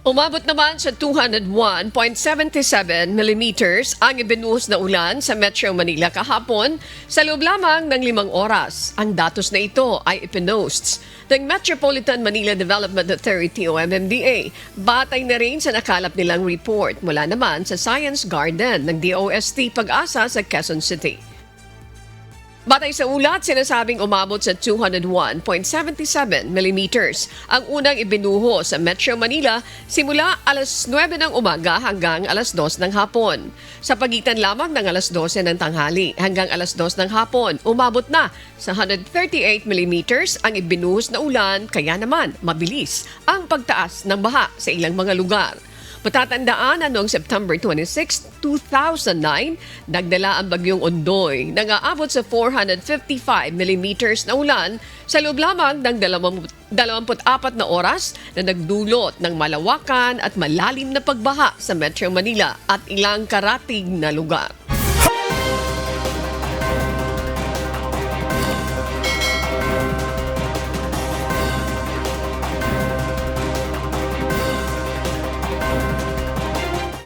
Umabot naman sa 201.77 millimeters ang ibinuhos na ulan sa Metro Manila kahapon sa loob lamang ng 5 oras. Ang datos na ito ay ipinost ng Metropolitan Manila Development Authority o MMDA. Batay na rin sa nakalap nilang report mula naman sa Science Garden ng DOST Pag-asa sa Quezon City. Batay sa ulat, sinasabing umabot sa 201.77 millimeters ang unang ibinuho sa Metro Manila simula alas 9 ng umaga hanggang alas 2 ng hapon. Sa pagitan lamang ng alas 12 ng tanghali hanggang alas 2 ng hapon, umabot na sa 138 millimeters ang ibinuhos na ulan, kaya naman mabilis ang pagtaas ng baha sa ilang mga lugar. Matatandaan na noong September 26, 2009, nagdala ang bagyong Ondoy nang aabot sa 455 millimeters na ulan sa loob lamang ng 24 na oras na nagdulot ng malawakan at malalim na pagbaha sa Metro Manila at ilang karatig na lugar.